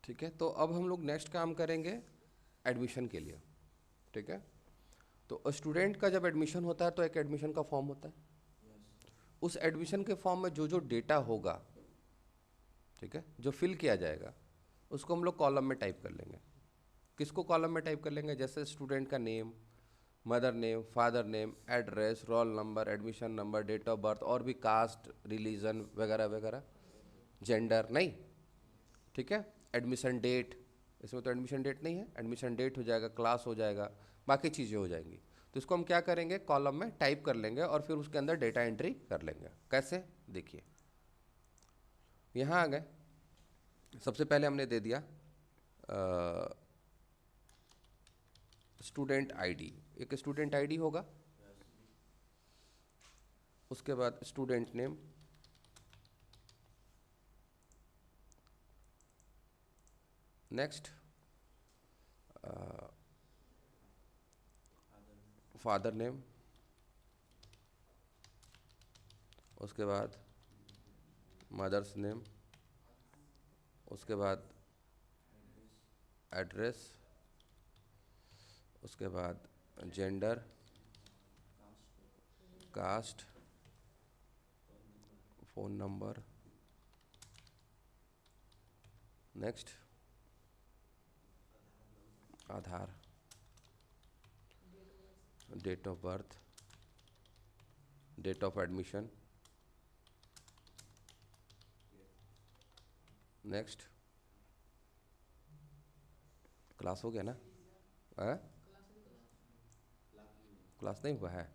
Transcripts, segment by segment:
ठीक है, तो अब हम लोग नेक्स्ट काम करेंगे एडमिशन के लिए। ठीक है, तो स्टूडेंट का जब एडमिशन होता है तो एक एडमिशन का फॉर्म होता है। उस एडमिशन के फॉर्म में जो जो डेटा होगा, ठीक है, जो फिल किया जाएगा, उसको हम लोग कॉलम में टाइप कर लेंगे। किसको कॉलम में टाइप कर लेंगे? जैसे स्टूडेंट का name, mother name, father name, address, roll number, admission number, date of birth, और भी कास्ट, रिलीजन वगैरह वगैरह, जेंडर नहीं, ठीक है, एडमिशन डेट, इसमें तो एडमिशन डेट नहीं है, एडमिशन डेट हो जाएगा, क्लास हो जाएगा, बाकी चीज़ें हो जाएंगी। तो इसको हम क्या करेंगे, कॉलम में टाइप कर लेंगे और फिर उसके अंदर डेटा एंट्री कर लेंगे। कैसे? देखिए, यहाँ आ गए। सबसे पहले हमने दे दिया स्टूडेंट आईडी, एक स्टूडेंट आईडी होगा। उसके बाद student name, next father name, उसके बाद मदर्स नेम, उसके बाद एड्रेस, उसके बाद gender, caste, phone number, next Aadhaar, date of birth, date of admission, next class हो गया ना? क्लास नहीं हुआ है?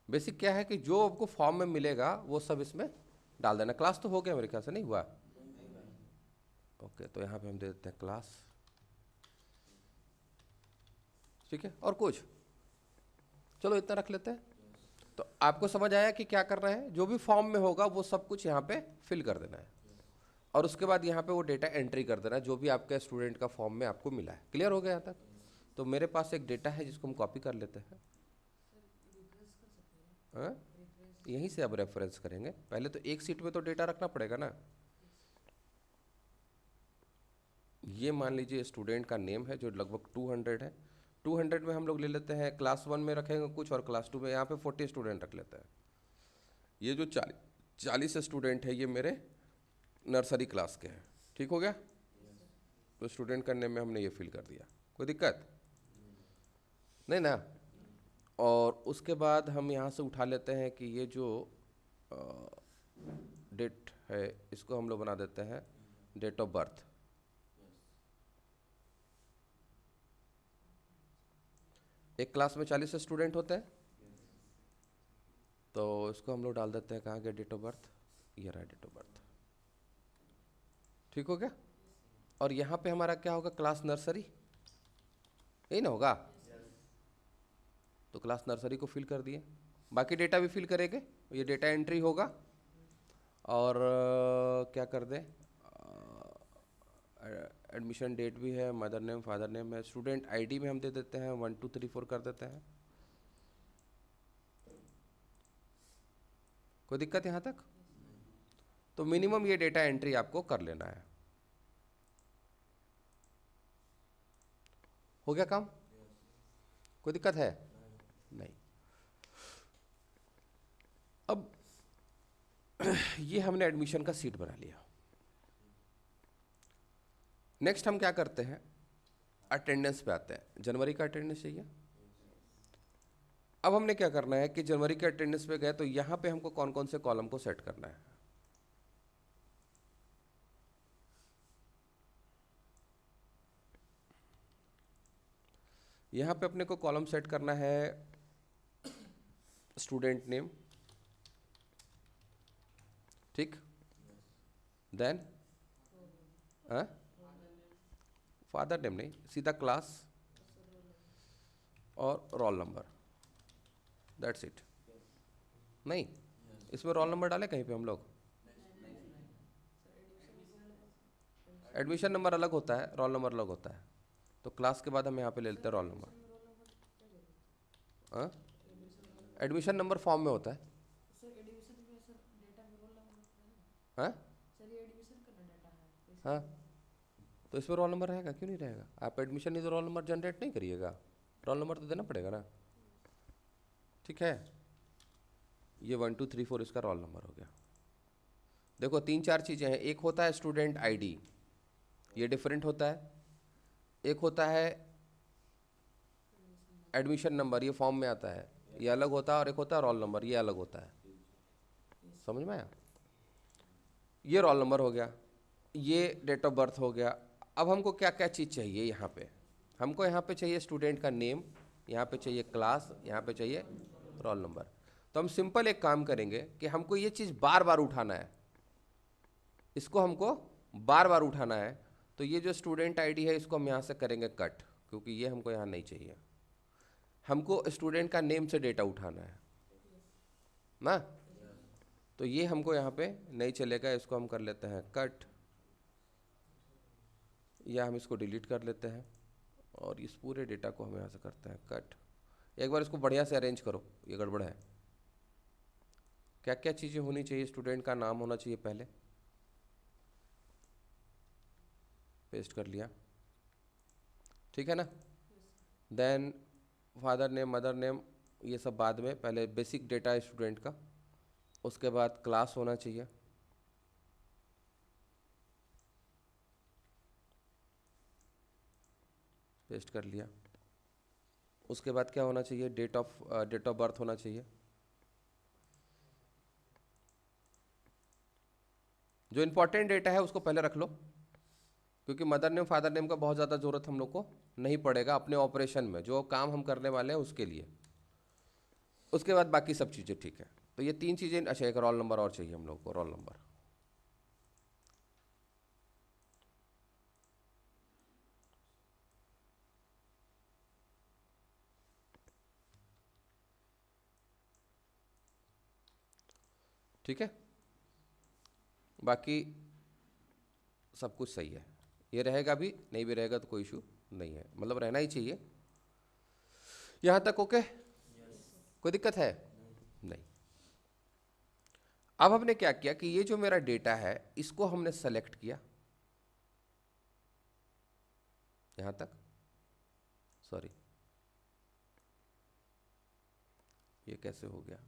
बेसिक क्या है कि जो आपको फॉर्म में मिलेगा वो सब इसमें डाल देना। क्लास तो हो गया मेरे ख्याल से, नहीं हुआ? ओके, तो यहाँ पे हम दे देते हैं क्लास। ठीक है, और कुछ? चलो इतना रख लेते हैं। तो आपको समझ आया कि क्या करना है? जो भी फॉर्म में होगा वो सब कुछ यहाँ पे फिल कर देना है और उसके बाद यहाँ पे वो डेटा एंट्री कर देना है जो भी आपके स्टूडेंट का फॉर्म में आपको मिला है। क्लियर हो गया यहाँ तक? तो मेरे पास एक डेटा है जिसको हम कॉपी कर लेते हैं। यहीं से अब रेफरेंस करेंगे। पहले तो एक सीट में तो डेटा रखना पड़ेगा ना। ये मान लीजिए स्टूडेंट का नेम है जो लगभग 200 है। 200 में हम लोग ले लेते हैं, क्लास 1 में रखेंगे कुछ और क्लास 2 में, यहाँ पे 40 स्टूडेंट रख लेते हैं। ये जो 40 स्टूडेंट है ये मेरे नर्सरी क्लास के हैं। ठीक हो गया? तो स्टूडेंट का नेम में हमने ये फिल कर दिया, कोई दिक्कत नहीं ना? और उसके बाद हम यहाँ से उठा लेते हैं कि ये जो डेट है इसको हम लोग बना देते हैं डेट ऑफ बर्थ। एक क्लास में 40 स्टूडेंट होते हैं तो इसको हम लोग डाल देते हैं कहाँ के डेट ऑफ बर्थ, ये रहा डेट ऑफ बर्थ। ठीक हो गया? और यहाँ पे हमारा क्या होगा, क्लास नर्सरी, यही ना होगा? तो क्लास नर्सरी को फिल कर दिए, बाकी डेटा भी फिल करेंगे, ये डेटा एंट्री होगा। और क्या कर दें, एडमिशन डेट भी है, मदर नेम, फादर नेम है, स्टूडेंट आईडी में हम दे देते हैं 1 2 3 4 कर देते हैं। कोई दिक्कत यहाँ तक? तो मिनिमम ये डेटा एंट्री आपको कर लेना है। हो गया काम? कोई दिक्कत है? नहीं। अब ये हमने एडमिशन का सीट बना लिया। नेक्स्ट हम क्या करते हैं, अटेंडेंस पे आते हैं। जनवरी का अटेंडेंस चाहिए। अब हमने क्या करना है कि जनवरी के अटेंडेंस पे गए तो यहाँ पे हमको कौन कौन से कॉलम को सेट करना है। यहाँ पे अपने को कॉलम सेट करना है स्टूडेंट नेम, ठीक, देन फादर नेम नहीं, सीधा क्लास और रोल नंबर, दैट्स इट। नहीं, इसमें रोल नंबर डाले कहीं पे हम लोग? एडमिशन नंबर अलग होता है, रोल नंबर अलग होता है। तो क्लास के बाद हम यहाँ पे ले लेते हैं रोल नंबर। हाँ, एडमिशन नंबर फॉर्म में होता है। हाँ हाँ, तो इसमें रोल नंबर रहेगा, क्यों नहीं रहेगा? आप एडमिशन नहीं तो रोल नंबर जनरेट नहीं करिएगा, रोल नंबर तो देना पड़ेगा ना। ठीक है, ये 1 2 3 4 इसका रोल नंबर हो गया। देखो 3 4 चीज़ें हैं। एक होता है स्टूडेंट आईडी, ये डिफरेंट होता है। एक होता है एडमिशन नंबर, ये फॉर्म में आता है, ये अलग होता है। और एक होता है रोल नंबर, ये अलग होता है। समझ में आया? ये रोल नंबर हो गया, ये डेट ऑफ बर्थ हो गया। अब हमको क्या क्या चीज़ चाहिए यहाँ पे? हमको यहाँ पे चाहिए स्टूडेंट का नेम, यहाँ पे चाहिए क्लास, यहाँ पे चाहिए रोल नंबर। तो हम सिंपल एक काम करेंगे कि हमको ये चीज़ बार बार उठाना है, इसको हमको बार बार उठाना है। तो ये जो स्टूडेंट आईडी है इसको हम यहाँ से करेंगे कट, क्योंकि ये हमको यहाँ नहीं चाहिए। हमको स्टूडेंट का नेम से डेटा उठाना है ना, तो ये हमको यहाँ पे नहीं चलेगा, इसको हम कर लेते हैं कट, या हम इसको डिलीट कर लेते हैं और इस पूरे डेटा को हम यहाँ से करते हैं कट। एक बार इसको बढ़िया से अरेंज करो, ये गड़बड़ है। क्या क्या चीज़ें होनी चाहिए? स्टूडेंट का नाम होना चाहिए पहले, पेस्ट कर लिया, ठीक है ना। Then father name, mother name, ये सब बाद में, पहले बेसिक डेटा है स्टूडेंट का। उसके बाद क्लास होना चाहिए, पेस्ट कर लिया। उसके बाद क्या होना चाहिए? डेट ऑफ बर्थ होना चाहिए। जो इंपॉर्टेंट डेटा है उसको पहले रख लो, क्योंकि मदर नेम फादर नेम का बहुत ज़्यादा ज़रूरत हम लोग को नहीं पड़ेगा अपने ऑपरेशन में, जो काम हम करने वाले हैं उसके लिए। उसके बाद बाकी सब चीज़ें ठीक है। तो ये 3 चीज़ें। अच्छा, एक रोल नंबर और चाहिए हम लोग को, रोल नंबर। ठीक है, बाकी सब कुछ सही है। ये रहेगा भी, नहीं भी रहेगा तो कोई इशू नहीं है, मतलब रहना ही चाहिए। यहाँ तक ओके? कोई दिक्कत है? नहीं। अब हमने क्या किया कि ये जो मेरा डेटा है इसको हमने सेलेक्ट किया, यहाँ तक, सॉरी ये कैसे हो गया?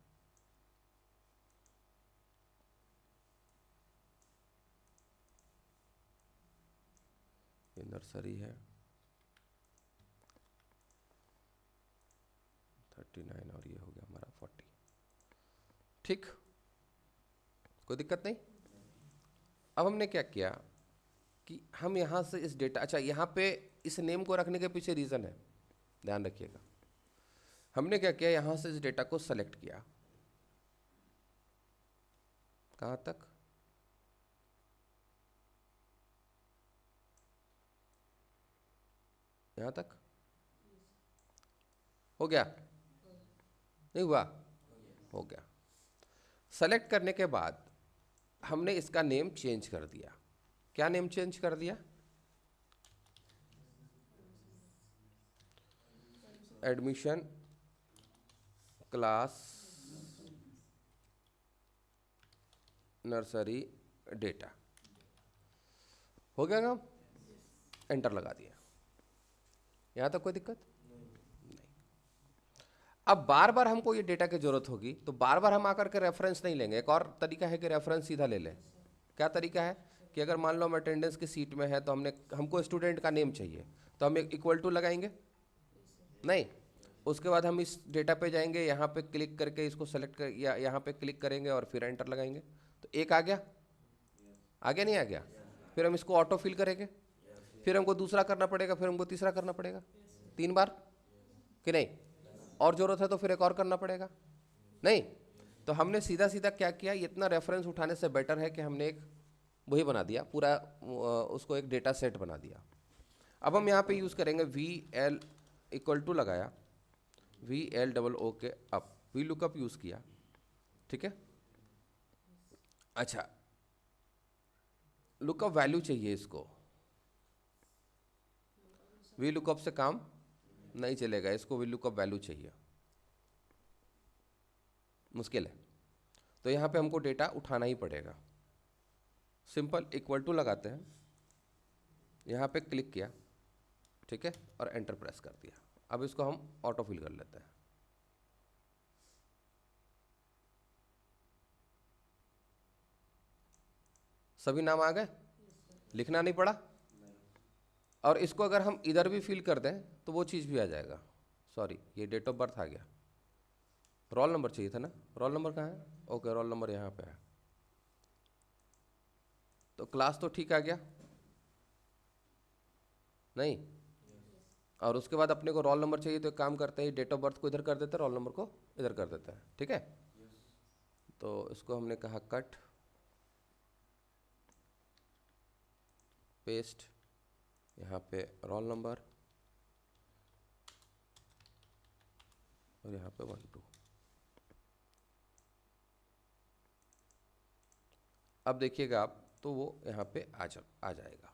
ये नर्सरी है, 39 और ये हो गया हमारा 40। ठीक, कोई दिक्कत नहीं। अब हमने क्या किया कि हम यहाँ से इस डेटा, अच्छा यहाँ पे इस नेम को रखने के पीछे रीज़न है, ध्यान रखिएगा। हमने क्या किया, यहाँ से इस डेटा को सेलेक्ट किया, कहाँ तक? यहाँ तक हो गया? नहीं हुआ? हो गया। सेलेक्ट करने के बाद हमने इसका नेम चेंज कर दिया। क्या नेम चेंज कर दिया? Admission class nursery data. हो गया काम? एंटर लगा दिया। यहाँ तक कोई दिक्कत नहीं। अब बार बार हमको ये डेटा की जरूरत होगी तो बार बार हम आकर के रेफरेंस नहीं लेंगे। एक और तरीका है कि रेफरेंस सीधा ले लें। क्या तरीका है कि अगर मान लो हम अटेंडेंस की सीट में है तो हमको स्टूडेंट का नेम चाहिए, तो हम एक इक्वल टू लगाएंगे नहीं, उसके बाद हम इस डेटा पे जाएंगे, यहाँ पे क्लिक करके इसको सेलेक्ट कर, या यहाँ पे क्लिक करेंगे और फिर एंटर लगाएंगे, तो एक आ गया। आ गया नहीं आ गया? फिर हम इसको ऑटो फिल करेंगे, फिर हमको दूसरा करना पड़ेगा, फिर हमको तीसरा करना पड़ेगा, 3 बार कि नहीं? और जरूरत है तो फिर एक और करना पड़ेगा नहीं? तो हमने सीधा सीधा क्या किया, इतना रेफरेंस उठाने से बेटर है कि हमने एक वही बना दिया पूरा, उसको एक डेटा सेट बना दिया। अब हम यहाँ पे यूज़ करेंगे VL इक्वल टू लगाया, VL के अप, वी लुकअप यूज़ किया, ठीक है। अच्छा, लुकअप वैल्यू चाहिए इसको, वी लुकअप से काम नहीं चलेगा, इसको वी लुकअप वैल्यू चाहिए, मुश्किल है। तो यहाँ पे हमको डेटा उठाना ही पड़ेगा। सिंपल इक्वल टू लगाते हैं, यहाँ पे क्लिक किया, ठीक है, और एंटर प्रेस कर दिया। अब इसको हम ऑटो फिल कर लेते हैं। सभी नाम आ गए, लिखना नहीं पड़ा। और इसको अगर हम इधर भी फिल कर दें तो वो चीज़ भी आ जाएगा। सॉरी, ये डेट ऑफ बर्थ आ गया, रोल नंबर चाहिए था ना, रोल नंबर कहाँ है? ओके, रोल नंबर यहाँ पे है। तो क्लास तो ठीक आ गया नहीं? और उसके बाद अपने को रोल नंबर चाहिए, तो एक काम करते हैं, डेट ऑफ बर्थ को इधर कर देते हैं, रोल नंबर को इधर कर देते हैं, ठीक है। तो इसको हमने कहा कट पेस्ट, यहाँ पे रोल नंबर और यहाँ पे 1 2। अब देखिएगा आप, तो वो यहाँ पे आ जाएगा।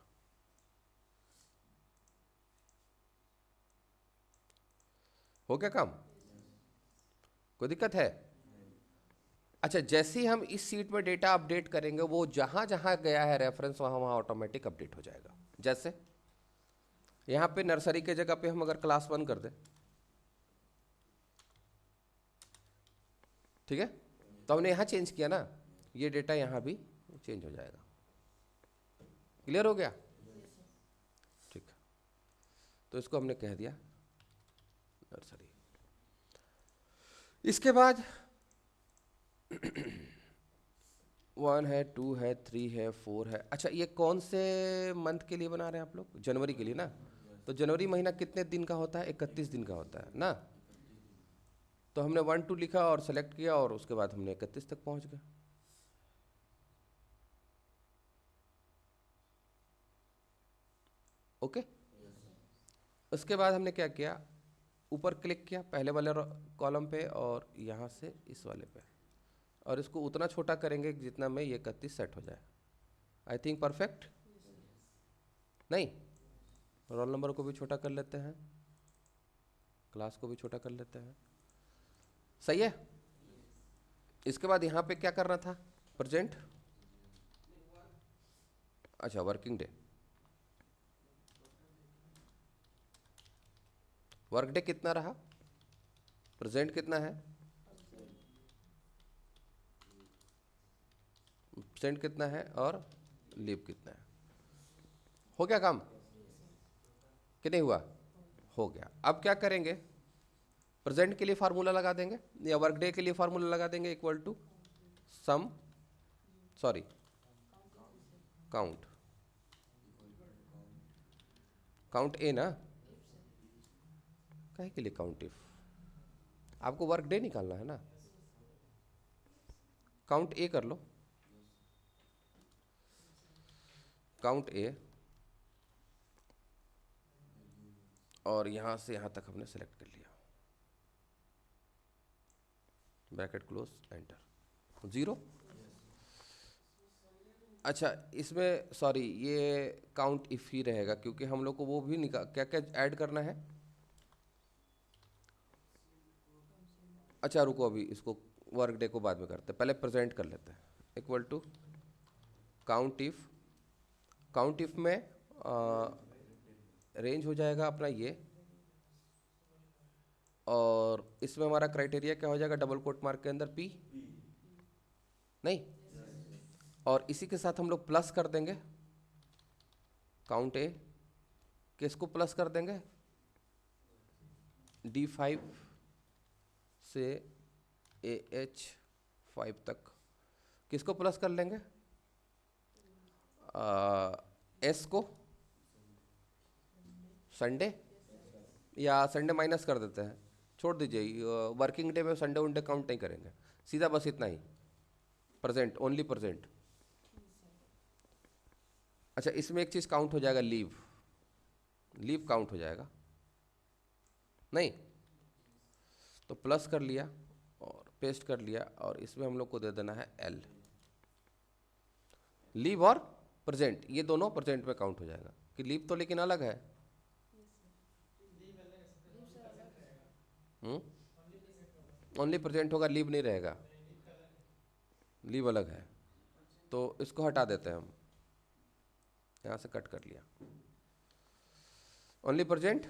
हो गया काम? कोई दिक्कत है? अच्छा, जैसे ही हम इस सीट में डेटा अपडेट करेंगे, वो जहां जहां गया है रेफरेंस, वहां वहां ऑटोमेटिक अपडेट हो जाएगा। जैसे यहाँ पे नर्सरी के जगह पे हम अगर क्लास 1 कर दें, ठीक है, तो हमने यहाँ चेंज किया ना, ये डेटा यहाँ भी चेंज हो जाएगा। क्लियर हो गया? ठीक है, तो इसको हमने कह दिया नर्सरी। इसके बाद 1 है, 2 है, 3 है, 4 है। अच्छा, ये कौन से मंथ के लिए बना रहे हैं आप लोग? जनवरी के लिए ना। तो जनवरी महीना कितने दिन का होता है? 31 दिन का होता है ना। तो हमने 1 2 लिखा और सेलेक्ट किया, और उसके बाद हमने 31 तक पहुंच गए। ओके। उसके बाद हमने क्या किया, ऊपर क्लिक किया पहले वाले कॉलम पे और यहाँ से इस वाले पे, और इसको उतना छोटा करेंगे जितना में ये 31 सेट हो जाए। आई थिंक परफेक्ट नहीं? रोल नंबर को भी छोटा कर लेते हैं, क्लास को भी छोटा कर लेते हैं, सही है। इसके बाद यहाँ पे क्या करना था? प्रेजेंट, अच्छा वर्किंग डे, वर्क डे कितना रहा, प्रेजेंट कितना है, प्रेजेंट कितना है, और लीव कितना है। हो गया काम कि नहीं हुआ? हो गया। अब क्या करेंगे, प्रेजेंट के लिए फार्मूला लगा देंगे, या वर्क डे के लिए फार्मूला लगा देंगे, equal to sum, sorry count, count ए ना, काहे के लिए काउंट इफ? आपको वर्क डे निकालना है ना, काउंट ए कर लो, काउंट ए, और यहां से यहां तक हमने सेलेक्ट कर लिया, ब्रैकेट क्लोज, एंटर, 0। अच्छा, इसमें सॉरी, ये काउंट इफ ही रहेगा, क्योंकि हम लोग को वो भी क्या क्या ऐड करना है। अच्छा रुको, अभी इसको वर्क डे को बाद में करते हैं, पहले प्रेजेंट कर लेते हैं, equal to count if, count if में रेंज हो जाएगा अपना ये, और इसमें हमारा क्राइटेरिया क्या हो जाएगा, डबल कोट मार्क के अंदर पी, नहीं, और इसी के साथ हम लोग प्लस कर देंगे काउंट ए, किसको प्लस कर देंगे, D5 से AH5 तक, किसको प्लस कर लेंगे, एस को, संडे, या संडे माइनस कर देते हैं, छोड़ दीजिए, वर्किंग डे में संडे उनडे काउंट नहीं करेंगे, सीधा बस इतना ही, प्रेजेंट, ओनली प्रेजेंट। अच्छा, इसमें एक चीज़ काउंट हो जाएगा, लीव, लीव काउंट हो जाएगा नहीं, तो प्लस कर लिया और पेस्ट कर लिया, और इसमें हम लोग को दे देना है एल, लीव और प्रेजेंट, ये दोनों प्रेजेंट में काउंट हो जाएगा, कि लीव तो लेकिन अलग है, ओनली प्रेजेंट होगा, लीव नहीं रहेगा, लीव अलग है, तो इसको हटा देते हैं हम, यहाँ से कट कर लिया। ओनली प्रेजेंट,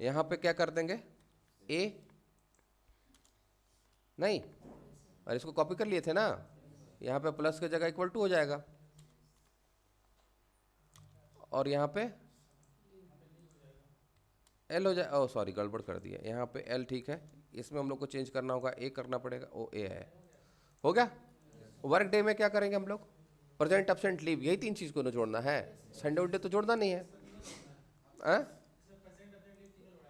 यहाँ पे क्या कर देंगे, ए नहीं, और इसको कॉपी कर लिए थे ना, यहाँ पे प्लस की जगह इक्वल टू हो जाएगा, और यहाँ पे एल हो जाए, ओ सॉरी गड़बड़ कर दिया, यहाँ पे एल ठीक है, इसमें हम लोग को चेंज करना होगा, ए करना पड़ेगा, ओ ए है, हो गया। वर्क डे में क्या करेंगे हम लोग, प्रेजेंट एब्सेंट लीव, यही 3 चीज को ना जोड़ना है, संडे उनडे तो जोड़ना नहीं है,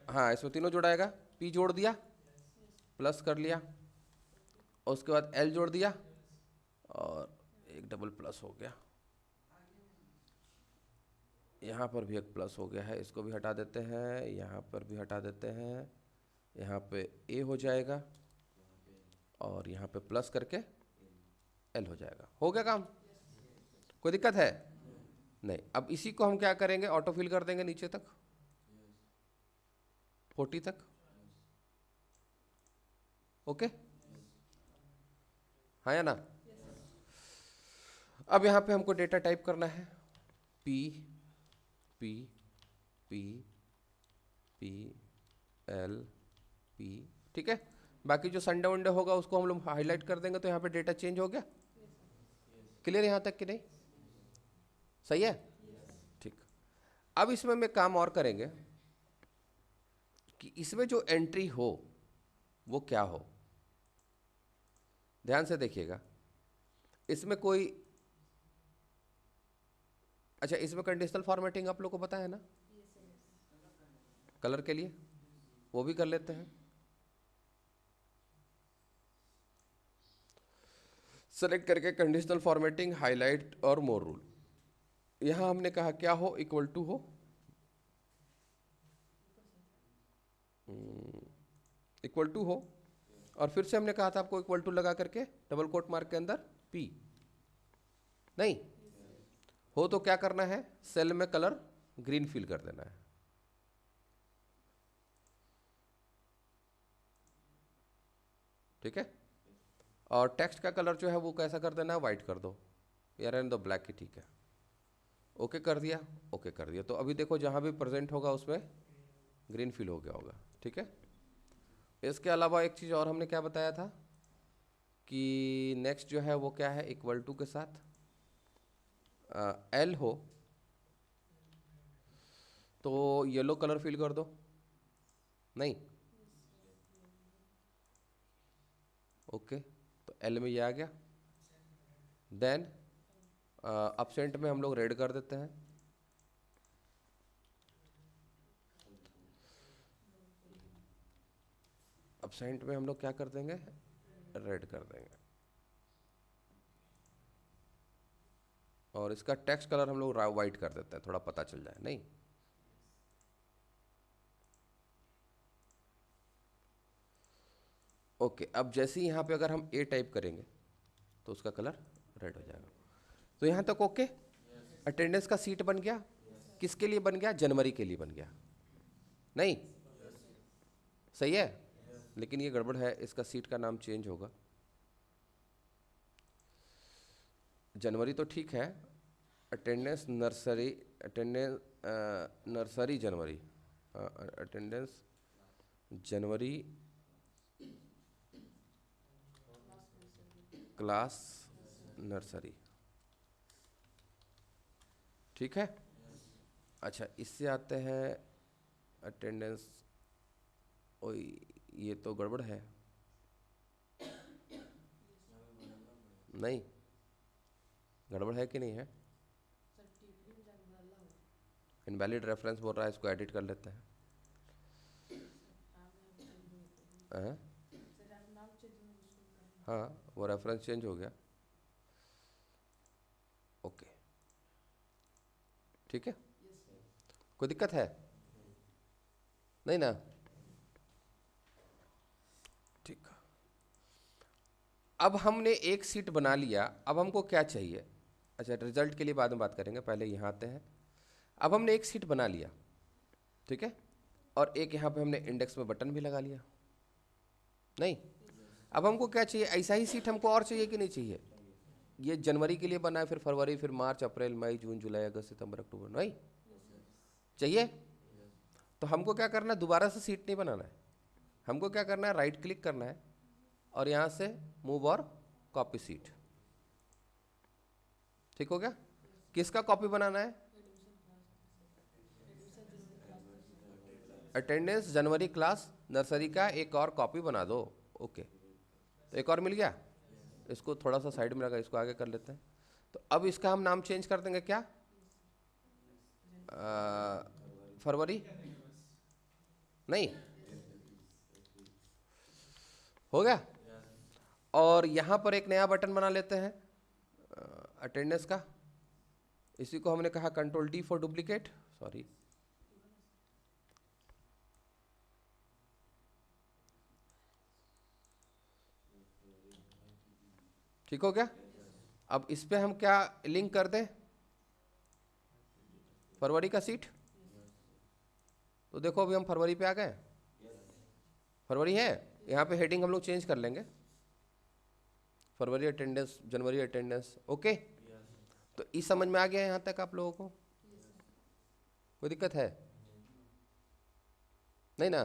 हाँ इसमें तीनों जोड़ाएगा, पी जोड़ दिया, प्लस कर लिया, और उसके बाद एल जोड़ दिया, और एक डबल प्लस हो गया, यहाँ पर भी एक प्लस हो गया है, इसको भी हटा देते हैं, यहाँ पर भी हटा देते हैं, यहाँ पे ए हो जाएगा, और यहाँ पे प्लस करके एल हो जाएगा, हो गया काम, कोई दिक्कत है नहीं। अब इसी को हम क्या करेंगे, ऑटो फिल कर देंगे नीचे तक, 40 तक, ओके, हाँ या ना। अब यहाँ पे हमको डेटा टाइप करना है, P P P P L P, ठीक है। बाकी जो संडे वनडे होगा उसको हम लोग हाईलाइट कर देंगे, तो यहाँ पे डेटा चेंज हो गया, क्लियर यहाँ तक कि नहीं, सही है, ठीक। अब इसमें मैं काम और करेंगे कि इसमें जो एंट्री हो वो क्या हो, ध्यान से देखिएगा, इसमें कोई, अच्छा इसमें कंडीशनल फॉर्मेटिंग आप लोग को पता है ना, कलर के लिए वो भी कर लेते हैं, सेलेक्ट करके कंडीशनल फॉर्मेटिंग, हाईलाइट और मोर रूल, यहां हमने कहा क्या हो, इक्वल टू हो, इक्वल टू हो, और फिर से हमने कहा था आपको इक्वल टू लगा करके डबल कोट मार्क के अंदर पी, नहीं हो तो क्या करना है, सेल में कलर ग्रीन फिल कर देना है, ठीक है, और टेक्स्ट का कलर जो है वो कैसा कर देना है, व्हाइट कर दो, या रहने दो ब्लैक ही ठीक है, ओके कर दिया, ओके कर दिया। तो अभी देखो जहां भी प्रेजेंट होगा उसमें ग्रीन फिल हो गया होगा, ठीक है। इसके अलावा एक चीज़ और हमने क्या बताया था कि नेक्स्ट जो है वो क्या है, इक्वल टू के साथ एल हो तो येलो कलर फिल कर दो, नहीं ओके, तो एल में ये आ गया, देन अपसेंट में हम लोग रेड कर देते हैं, अपसेंट में हम लोग क्या कर देंगे, रेड कर देंगे, और इसका टेक्स्ट कलर हम लोग वाइट कर देते हैं, थोड़ा पता चल जाए, नहीं ओके। अब जैसे ही यहाँ पे अगर हम ए टाइप करेंगे तो उसका कलर रेड हो जाएगा, तो यहाँ तक ओके। अटेंडेंस का सीट बन गया, किसके लिए बन गया, जनवरी के लिए बन गया, नहीं सही है, लेकिन ये गड़बड़ है, इसका सीट का नाम चेंज होगा, जनवरी तो ठीक है, अटेंडेंस नर्सरी, अटेंडेंस नर्सरी जनवरी, अटेंडेंस जनवरी क्लास नर्सरी, ठीक है। अच्छा इससे आते हैं अटेंडेंस, ओ ये तो गड़बड़ है, नहीं गड़बड़ है कि नहीं है, इनवैलिड रेफरेंस बोल रहा है, इसको एडिट कर लेते हैं, हाँ वो रेफरेंस चेंज हो गया, ओके ठीक है, कोई दिक्कत है नहीं ना, ठीक। अब हमने एक सीट बना लिया, अब हमको क्या चाहिए, अच्छा रिजल्ट के लिए बाद में बात करेंगे, पहले यहाँ आते हैं। अब हमने एक सीट बना लिया, ठीक है, और एक यहाँ पे हमने इंडेक्स में बटन भी लगा लिया। नहीं, अब हमको क्या चाहिए? ऐसा ही सीट हमको और चाहिए कि नहीं चाहिए? ये जनवरी के लिए बना है, फिर फरवरी, फिर मार्च, अप्रैल, मई, जून, जुलाई, अगस्त, सितंबर, अक्टूबर, नहीं चाहिए? तो हमको क्या करना है? दोबारा से सीट नहीं बनाना है। हमको क्या करना है? राइट क्लिक करना है और यहाँ से मूव और कॉपी सीट। ठीक हो गया? किसका कॉपी बनाना है? अटेंडेंस जनवरी क्लास नर्सरी का एक और कॉपी बना दो। ओके, तो एक और मिल गया। इसको थोड़ा सा साइड में लगा, इसको आगे कर लेते हैं। तो अब इसका हम नाम चेंज कर देंगे, क्या? फरवरी नहीं, हो गया। और यहाँ पर एक नया बटन बना लेते हैं अटेंडेंस का। इसी को हमने कहा control D for duplicate, sorry. ठीक हो गया? अब इस पे हम क्या लिंक कर दें? फरवरी का सीट। तो देखो अभी हम फरवरी पे आ गए। फरवरी है, यहाँ पे हेडिंग हम लोग चेंज कर लेंगे, फरवरी अटेंडेंस, जनवरी अटेंडेंस। ओके, तो इस समझ में आ गया यहाँ तक आप लोगों को? कोई दिक्कत है? नहीं ना?